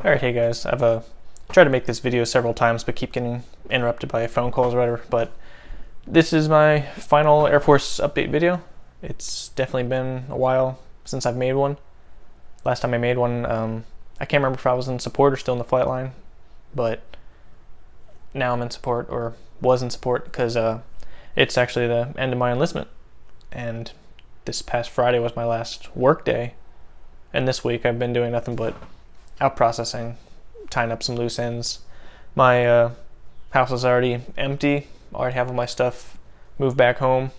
Alright, hey guys, I've tried to make this video several times but keep getting interrupted by phone calls or whatever, but this is my final Air Force update video. It's definitely been a while since I've made one. Last time I made one, I can't remember if I was in support or still in the flight line, but now I'm in support, or was in support, because it's actually the end of my enlistment, and this past Friday was my last work day, and this week I've been doing nothing but out processing, tying up some loose ends. My house is already empty. I already have all my stuff moved back home.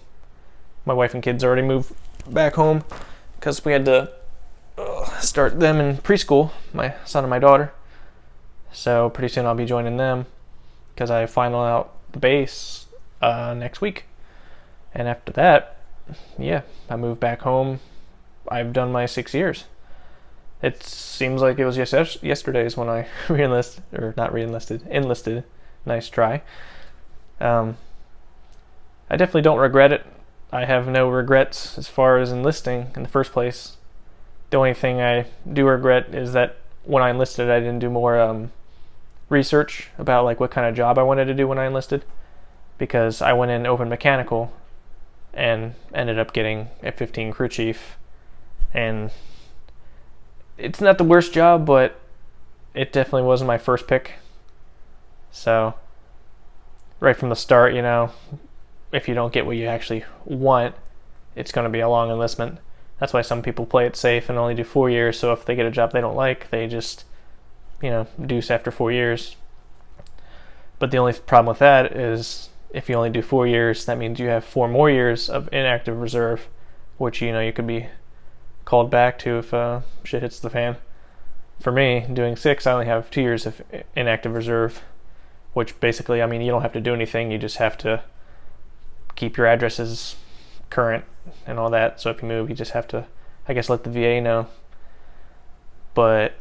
My wife and kids already moved back home because we had to start them in preschool, my son and my daughter. So pretty soon I'll be joining them because I final out the base next week. And after that, yeah, I move back home. I've done my 6 years. It seems like it was yesterday's when I enlisted. Nice try. I definitely don't regret it. I have no regrets as far as enlisting in the first place. The only thing I do regret is that when I enlisted, I didn't do more research about like what kind of job I wanted to do when I enlisted, because I went in open mechanical and ended up getting F-15 crew chief, and it's not the worst job, but it definitely wasn't my first pick. So right from the start, you know, if you don't get what you actually want, it's going to be a long enlistment. That's why some people play it safe and only do 4 years, so if they get a job they don't like, they just, you know, deuce after 4 years. But the only problem with that is if you only do 4 years, that means you have 4 more years of inactive reserve, which, you know, you could be called back to if shit hits the fan. For me, doing 6, I only have 2 years of inactive reserve, which basically, I mean, you don't have to do anything, you just have to keep your addresses current and all that. So if you move, you just have to, I guess, let the VA know. But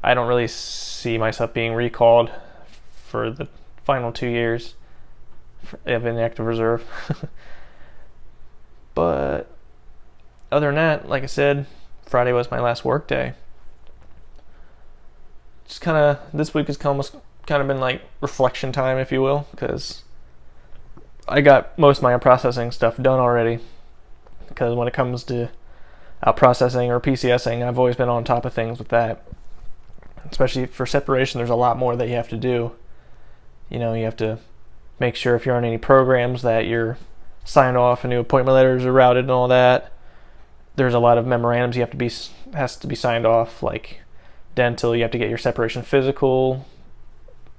I don't really see myself being recalled for the final 2 years of inactive reserve. But other than that, like I said, Friday was my last work day. Just kind of, this week has almost kind of been like reflection time, if you will, because I got most of my processing stuff done already. Because when it comes to out processing or PCSing, I've always been on top of things with that. Especially for separation, there's a lot more that you have to do. You know, you have to make sure if you're on any programs that you're signed off and new appointment letters are routed and all that. There's a lot of memorandums has to be signed off, like dental, you have to get your separation physical,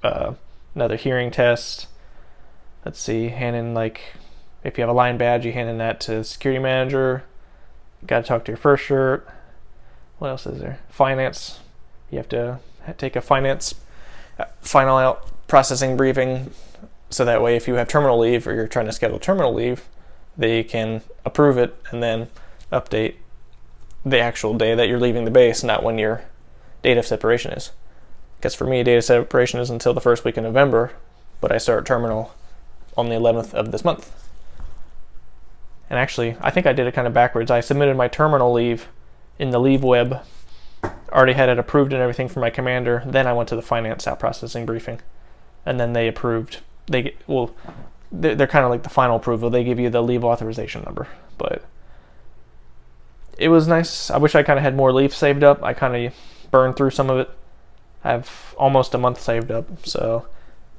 another hearing test. Let's see, hand in, like, if you have a line badge, you hand in that to the security manager. Got to talk to your first shirt. What else is there? Finance. You have to take a finance final out processing briefing, so that way if you have terminal leave or you're trying to schedule terminal leave, they can approve it and then update the actual day that you're leaving the base, not when your date of separation is. Because for me, date of separation is until the first week in November, but I start terminal on the 11th of this month. And actually, I think I did it kind of backwards. I submitted my terminal leave in the leave web, already had it approved and everything from my commander, then I went to the finance out processing briefing, and then they approved. They're kind of like the final approval. They give you the leave authorization number. But it was nice. I wish I kind of had more leave saved up. I kind of burned through some of it. I have almost a month saved up, so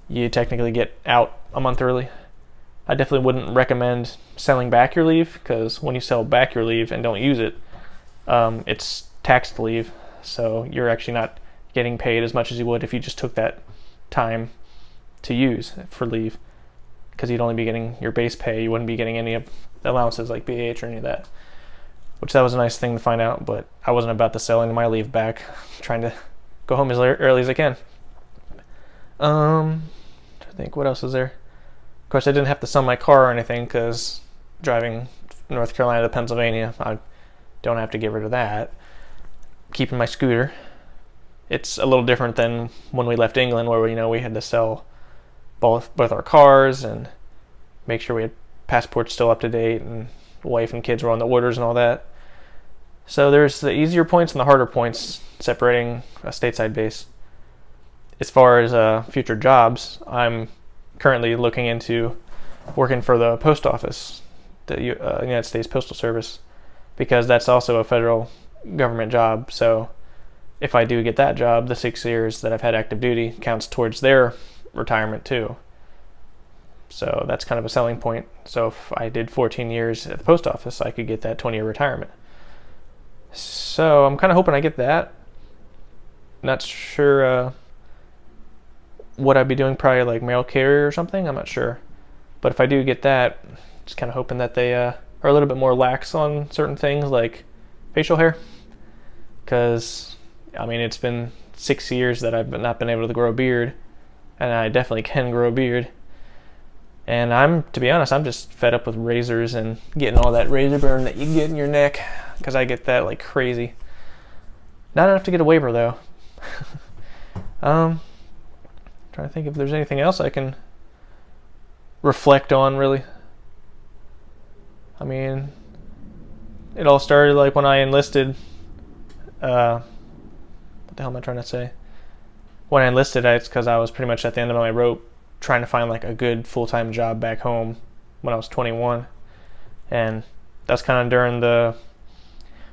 you technically get out a month early. I definitely wouldn't recommend selling back your leave, because when you sell back your leave and don't use it, it's taxed leave, so you're actually not getting paid as much as you would if you just took that time to use for leave, because you'd only be getting your base pay. You wouldn't be getting any of the allowances like BH or any of that, which that was a nice thing to find out, but I wasn't about to sell any of my leave back. I'm trying to go home as early as I can. I think, what else is there? Of course, I didn't have to sell my car or anything, because driving North Carolina to Pennsylvania, I don't have to get rid of that. Keeping my scooter. It's a little different than when we left England, where we had to sell both our cars and make sure we had passports still up to date and wife and kids were on the orders and all that. So there's the easier points and the harder points separating a stateside base. As far as future jobs, I'm currently looking into working for the post office, the United States Postal Service, because that's also a federal government job. So if I do get that job, the 6 years that I've had active duty counts towards their retirement too. So that's kind of a selling point. So if I did 14 years at the post office, I could get that 20-year retirement. So I'm kind of hoping I get that. Not sure what I'd be doing, probably like mail carrier or something. I'm not sure. But if I do get that, just kind of hoping that they are a little bit more lax on certain things like facial hair. Because, I mean, it's been 6 years that I've not been able to grow a beard. And I definitely can grow a beard. And to be honest, I'm just fed up with razors and getting all that razor burn that you get in your neck. Because I get that like crazy. Not enough to get a waiver though. Trying to think if there's anything else I can reflect on, really. I mean, it all started like when I enlisted. What the hell am I trying to say? When I enlisted, it's because I was pretty much at the end of my rope trying to find like a good full-time job back home when I was 21. And that's kind of during the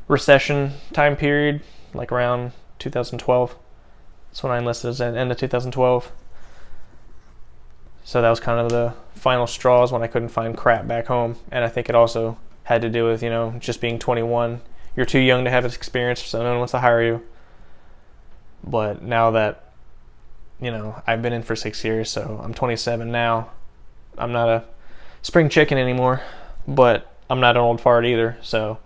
recession time period, like around 2012. That's when I enlisted, at the end of 2012. So that was kind of the final straws when I couldn't find crap back home. And I think it also had to do with, just being 21. You're too young to have this experience, so no one wants to hire you. But now that, I've been in for 6 years, so I'm 27 now. I'm not a spring chicken anymore, but I'm not an old fart either. So,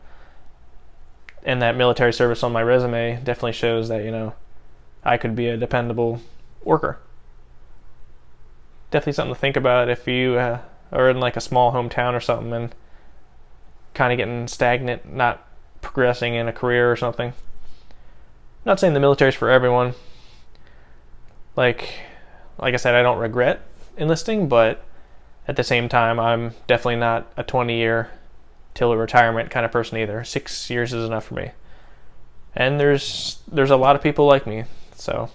and that military service on my resume definitely shows that, I could be a dependable worker. Definitely something to think about if you are in like a small hometown or something and kind of getting stagnant, not progressing in a career or something. Not saying the military's for everyone. Like I said, I don't regret enlisting, but at the same time, I'm definitely not a 20-year till retirement kind of person either. 6 years is enough for me. And there's a lot of people like me. So,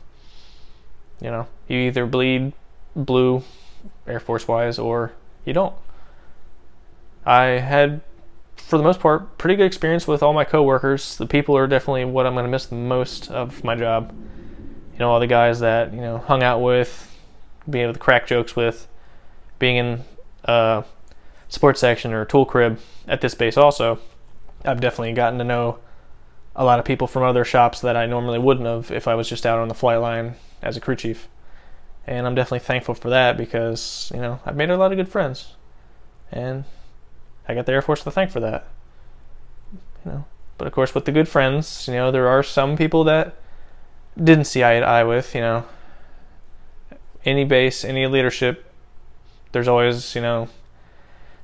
you either bleed blue Air Force wise or you don't. I had, for the most part, pretty good experience with all my coworkers. The people are definitely what I'm going to miss the most of my job. All the guys that, hung out with, being able to crack jokes with, being in a sports section or a tool crib at this base also. I've definitely gotten to know a lot of people from other shops that I normally wouldn't have if I was just out on the flight line as a crew chief. And I'm definitely thankful for that because, I've made a lot of good friends. And I got the Air Force to thank for that. But of course with the good friends, there are some people that didn't see eye to eye with, any base, any leadership. There's always,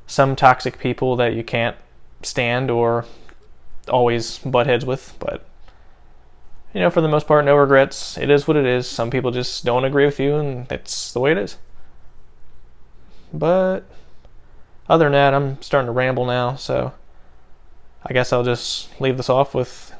some toxic people that you can't stand or always butt heads with, but for the most part, no regrets. It is what it is. Some people just don't agree with you, and that's the way it is. But other than that, I'm starting to ramble now, so I guess I'll just leave this off with,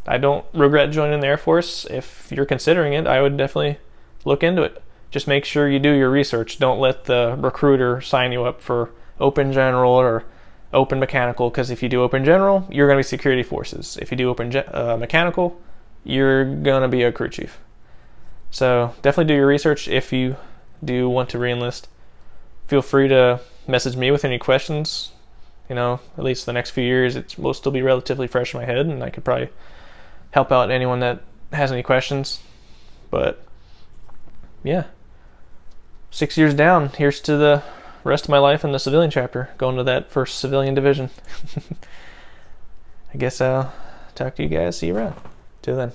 I don't regret joining the Air Force. If you're considering it, I would definitely look into it. Just make sure you do your research. Don't let the recruiter sign you up for open general or open mechanical, because if you do open general, you're going to be security forces. If you do open mechanical, you're going to be a crew chief. So definitely do your research if you do want to re-enlist. Feel free to message me with any questions. At least the next few years, it will still be relatively fresh in my head, and I could probably help out anyone that has any questions. But yeah, 6 years down, here's to the rest of my life in the civilian chapter, going to that first civilian division. I guess I'll talk to you guys. See you around. Till then.